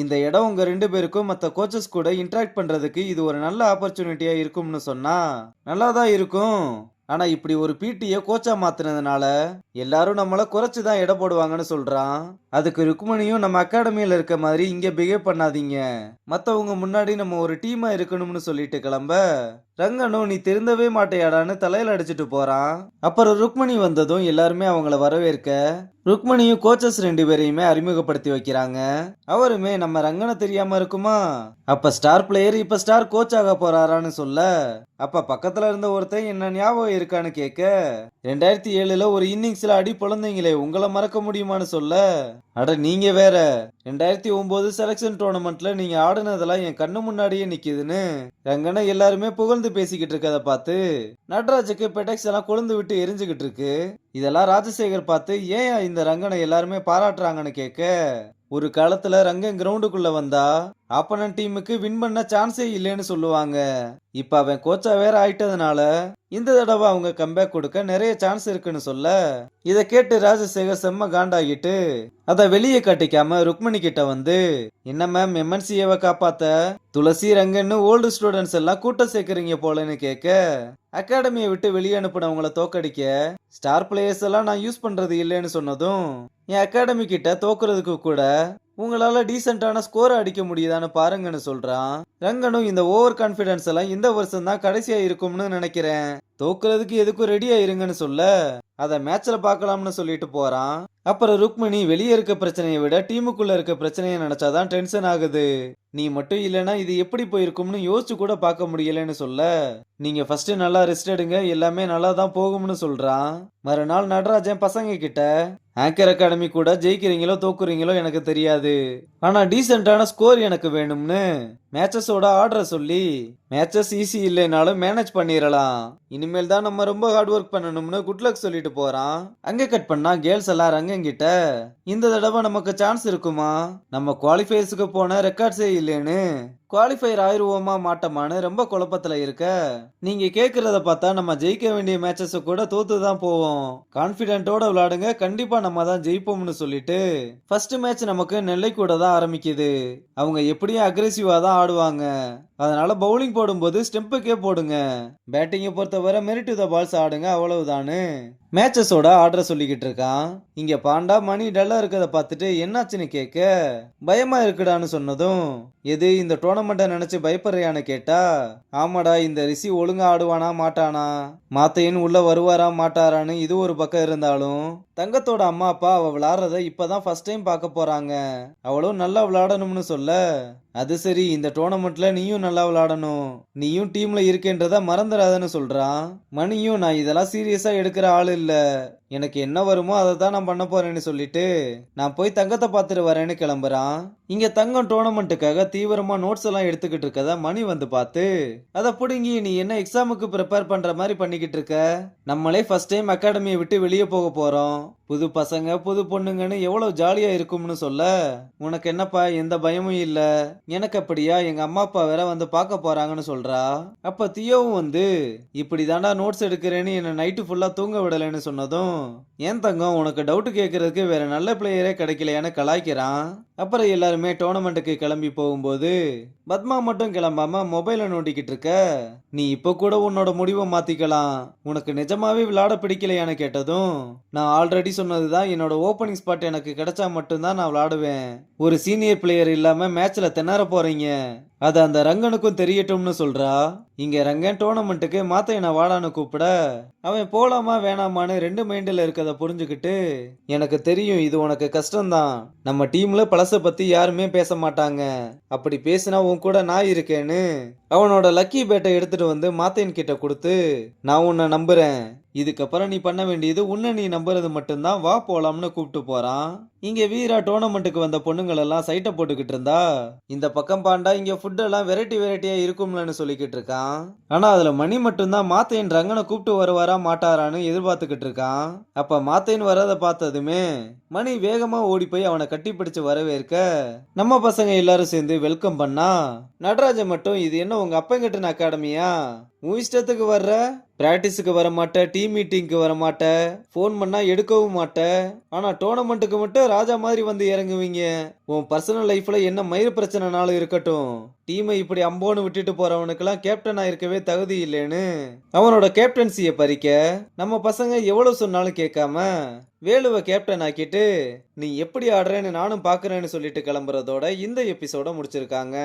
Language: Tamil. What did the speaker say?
இந்த இடம் உங்க 2 பேருக்கும் மத்த கோச்சஸ் கூட இன்டராக்ட் பண்றதுக்கு இது ஒரு நல்ல ஆப்பர்ச்சுனிட்டியா இருக்கும்னு சொன்னா நல்லா தான் இருக்கும். ஆனா இப்படி ஒரு பிடிய கோச்சா மாத்துனதுனால எல்லாரும் நம்மள குறைச்சு தான் எடை போடுவாங்கன்னு சொல்றான். அதுக்கு ருக்மணியும் நம்ம அகாடமியில இருக்க மாதிரி இங்க பிஹேவ் பண்ணாதீங்க. மத்தவங்க முன்னாடி நம்ம ஒரு டீமா இருக்கணும்னு சொல்லிட்டு கிளம்ப, ரங்கனும் நீ திருந்தவே மாட்டேயாடான்னு தலையில அடிச்சிட்டு போறான். அப்புறம் ருக்மணி வந்ததும் எல்லாருமே அவங்கள வரவேற்க, ருக்மணியும் கோச்சஸ் 2 பேரையுமே அறிமுகப்படுத்தி வைக்கிறாங்க. அவருமே நம்ம ரங்கனை தெரியாம இருக்குமா? அப்ப ஸ்டார் பிளேயர் இப்ப ஸ்டார் கோச் ஆக போறாரான்னு சொல்ல, அப்ப பக்கத்துல இருந்த ஒருத்தன் என்ன ஞாபகம் இருக்கான்னு கேட்க, 2007ல ஒரு இன்னிங்ஸ்ல அடி பொழந்தீங்களே உங்களை மறக்க முடியுமான்னு சொல்ல, அட நீங்க வேற 2009 செலக்ஷன் டோர்னமெண்ட்ல நீங்க ஆடுனதெல்லாம் என் கண்ணு முன்னாடியே நிக்குதுன்னு ரங்கனை எல்லாருமே புகழ்ந்து பேசிக்கிட்டு இருக்கத பார்த்து நட்ராஜுக்கு பெடெக்ஸ் எல்லாம் கொழுந்து விட்டு எரிஞ்சுக்கிட்டு இருக்கு. இதெல்லாம் ராஜசேகர் பார்த்து ஏன் இந்த ரங்கனை எல்லாருமே பாராட்டுறாங்கன்னு கேட்க, ஒரு காலத்துல ரங்கன் கிரவுண்டுக்குள்ள வந்தா ஆப்பனன்ட் டீமுக்கு வின் பண்ண சான்ஸே இல்லைன்னு சொல்லுவாங்க. இப்ப அவன் கோச்சா வேற ஆயிட்டதுனால இந்த தடவை அவங்க கம்பேக் கொடுக்க நிறைய சான்ஸ் இருக்குன்னு சொல்ல, இத கேட்டு ராஜசேகர் செம்ம காண்டாகிட்டு அத வெளியே காட்டிக்காம ருக்மணி கிட்ட வந்து, என்ன மேம் எம்என்சிஏவை காப்பாத்த துளசி ரங்கன்னு ஓல்டு ஸ்டூடெண்ட்ஸ் எல்லாம் கூட்டம் சேர்க்கறீங்க போலன்னு கேட்க, அகாடமியை விட்டு வெளியே அனுப்பினவங்கள தோக்கடிக்க ஸ்டார் பிளேயர்ஸ் எல்லாம் நான் யூஸ் பண்றது இல்லைன்னு சொன்னதும், என் அகாடமி கிட்ட தோக்குறதுக்கு கூட உங்களால டீசென்டான ஸ்கோர் அடிக்க முடியுதான்னு பாருங்கன்னு சொல்றான். ரங்கனும் இந்த ஓவர் கான்பிடன்ஸ் எல்லாம் இந்த வருஷம் தான் கடைசியா இருக்கும்னு நினைக்கிறேன், தோக்குறதுக்கு எதுக்கும் ரெடியா இருங்கன்னு சொல்ல, அத மேட்ச்ல பார்க்கலாம்னு சொல்லிட்டு போறான். அப்புறம் ருக்மணி வெளியே இருக்க பிரச்சனையை விட டீமுக்குள்ள இருக்க பிரச்சனையை நினைச்சாதான் டென்ஷன் ஆகுது. நீ மட்டும் இல்லனா இது எப்படி போயிருக்கும்னு யோசிச்சு கூட பார்க்க முடியலன்னு சொல்ல, நீங்க ஃபர்ஸ்ட் நல்லா ரெஸ்ட் எடுங்க, எல்லாமே நல்லா தான் போகும்னு சொல்றான். மறுநாள் நடராஜன் பசங்க கிட்ட, ஆங்கர் அகாடமி கூட ஜெயிக்கிறீங்களோ தோக்குறீங்களோ எனக்கு தெரியாது, ஆனா டீசென்டான ஸ்கோர் எனக்கு வேணும்னு மேட்சஸோட ஆர்டர் சொல்லி, மேட்சஸ் ஈஸி இல்லைனாலும் மேனேஜ் பண்ணிடலாம், இனிமேல் தான் நம்ம ரொம்ப ஹார்ட் ஒர்க் பண்ணணும்னு குட் லக் சொல்லிட்டு போறான். அங்க கட் பண்ணா கேர்ள்ஸ் எல்லாம் ரங்கங்கிட்ட, இந்த தடவை நமக்கு சான்ஸ் இருக்குமா? நம்ம குவாலிஃபயர்ஸுக்கு போன ரெக்கார்ட்ஸே இல்லைன்னு குவாலிஃபயர் ஆயிருவோமா மாட்டோமான்னு ரொம்ப குழப்பத்துல இருக்க, நீங்க கேக்குறத பார்த்தா நம்ம ஜெயிக்க வேண்டிய மேட்சஸ் கூட தோத்து தான் போவோம், கான்பிடென்ட்டோட விளையாடுங்க, கண்டிப்பா நம்ம தான் ஜெயிப்போம்னு சொல்லிட்டு ஃபர்ஸ்ட் மேட்ச் நமக்கு நெல்லை கூட தான் ஆரம்பிக்குது. அவங்க எப்படியும் அக்ரெசிவா தான் ஆடுவாங்க, அதனால பவுலிங் போடும்போது ஸ்டெம்புக்கே போடுங்க, பேட்டிங்கை பொறுத்தவரை மெரிட் த பால்ஸ் ஆடுங்க, அவ்வளவுதானு மேட்சஸோட ஆர்டர் சொல்லிக்கிட்டு இருக்கான். இங்க பாண்டா மணி டல்லா இருக்கத பார்த்துட்டு என்னாச்சுன்னு கேட்க, பயமா இருக்குடான்னு சொன்னதும், எது இந்த டோர்னமெண்ட்டை நினைச்சு பயப்படுறியான்னு கேட்டா, ஆமாடா இந்த ரிஷி ஒழுங்கா ஆடுவானா மாட்டானா, மாத்தையன் உள்ள வருவாரா மாட்டாரான்னு இது ஒரு பக்கம் இருந்தாலும், தங்கத்தோட அம்மா அப்பா அவ விளையாடுறத இப்பதான் ஃபர்ஸ்ட் டைம் பார்க்க போறாங்க, அவளும் நல்லா விளையாடணும்னு சொல்ல, அது சரி இந்த டோர்னமெண்ட்ல நீயும் நல்லா விளையாடணும், நீயும் டீம்ல இருக்கேன்றத மறந்துடாதன்னு சொல்றான். மணியும் நான் இதெல்லாம் சீரியஸா எடுக்கிற ஆள் இல்ல, எனக்கு என்ன வருமோ அதை தான் நான் பண்ண போறேன்னு சொல்லிட்டு நான் போய் தங்கத்தை பார்த்துட்டு வரேன்னு கிளம்புறான். இங்க தங்கம் டோர்னமெண்ட்டுக்காக தீவிரமா நோட்ஸ் எல்லாம் எடுத்துக்கிட்டு இருக்கதா மணி வந்து பார்த்து, அதை புடுங்கி நீ என்ன எக்ஸாமுக்கு ப்ரிப்பேர் பண்ற மாதிரி பண்ணிக்கிட்டு இருக்க, நம்மளே ஃபர்ஸ்ட் டைம் அகாடமியை விட்டு வெளியே போக போறோம், புது பசங்க புது பொண்ணுங்கன்னு எவ்வளவு ஜாலியா இருக்கும்னு சொல்ல, உனக்கு என்னப்பா எந்த பயமும் இல்ல, எனக்கு அப்படியா எங்க அம்மா அப்பா வேற வந்து பார்க்க போறாங்கன்னு சொல்றா. அப்ப தியோவும் வந்து, இப்படி தாண்டா நோட்ஸ் எடுக்கிறேன்னு என்ன நைட்டு ஃபுல்லா தூங்க விடலைன்னு சொன்னதும், ஏன் தங்கம் உனக்கு டவுட் கேட்கறதுக்கு வேற நல்ல பிளேயரே கிடைக்கலையான்னு கலாய்க்கிறான். அப்புறம் எல்லாருமே டோர்னமெண்ட்டுக்கு கிளம்பி போகும்போது பத்மா மட்டும் கிளம்பாம மொபைலை நோண்டிக்கிட்டு இருக்க, நீ இப்ப கூட உன்னோட முடிவை மாத்திக்கலாம், உனக்கு நிஜமாவே விளையாட பிடிக்கலையான்னு கேட்டதும், நான் ஆல்ரெடி சொன்னதுதான், என்னோட ஓப்பனிங் ஸ்பாட் எனக்கு கிடைச்சா மட்டும்தான் நான் விளையாடுவேன், ஒரு சீனியர் பிளேயர் இல்லாம மேட்ச்ல திணற போறீங்க, அது அந்த ரங்கனுக்கும் தெரியட்டும்னு சொல்றா. இங்க ரங்கன் டோர்னமெண்ட்டுக்கு மாத்தையனை வாடான்னு கூப்பிட, அவன் போலாமா வேணாமான்னு ரெண்டு மைண்டில் இருக்கத புரிஞ்சுக்கிட்டு, எனக்கு தெரியும் இது உனக்கு கஷ்டம்தான், நம்ம டீம்ல பழச பத்தி யாருமே பேச மாட்டாங்க, அப்படி பேசினா உன் கூட நான் இருக்கேன்னு அவனோட லக்கி பேட்டை எடுத்துட்டு வந்து மாத்தையன் கிட்ட கொடுத்து, நான் உன்னை நம்புறேன், இதுக்கப்புறம் நீ பண்ண வேண்டியது உன்னை நீ நம்புறது மட்டும்தான், வா போலாம்னு கூப்பிட்டு போறான். இங்க வீரா டோர்னமெண்ட்டுக்கு வந்த பொண்ணுங்கள் எல்லாம் சைட்டை போட்டுக்கிட்டு இருந்தா, இந்த பக்கம் பாண்டா இங்க ஃபுட் எல்லாம் வெரைட்டி வெரைட்டியா இருக்கும்லன்னு சொல்லிக்கிட்டு இருக்கான். ஆனா அதுல மணி மட்டும்தான் மாத்தையன் ரங்கனை கூப்பிட்டு வருவாரா மாட்டாரான்னு எதிர்பார்த்துக்கிட்டு இருக்கான். அப்ப மாத்தையன் வரத பார்த்ததுமே மணி வேகமா ஓடி போய் அவனை கட்டி பிடிச்சு வரவேற்க, நம்ம பசங்க எல்லாரும் சேர்ந்து வெல்கம் பண்ணா, நடராஜன் மட்டும் இது என்ன என்ன உங்க அப்பங்கிட்ட அகாடமியா? உன் இஷ்டத்துக்கு வர்ற, பிராக்டிஸுக்கு வர மாட்ட, டீம் மீட்டிங்க்கு வர மாட்ட, ஃபோன் பண்ணா எடுக்கவும் மாட்ட. ஆனா டோர்னமெண்ட்டுக்கு மட்டும் ராஜா மாதிரி வந்து இறங்குவீங்க. உன் பர்சனல் லைஃப்ல என்ன மயிறு பிரச்சனைனாலும் இருக்கட்டும், டீமை இப்படி அம்போன்னு விட்டுட்டு போறவனுக்கெல்லாம் கேப்டனா இருக்கவே தகுதி இல்லைன்னு அவனோட கேப்டன்சியை பறிக்க நம்ம பசங்க எவ்வளவு சொன்னாலும் கேட்காம வேலுவை கேப்டன் ஆக்கிட்டு நீ எப்படி ஆடுறேன்னு நானும் பாக்குறேன்னு சொல்லிட்டு கிளம்புறதோட இந்த எபிசோட முடிச்சிருக்காங்க.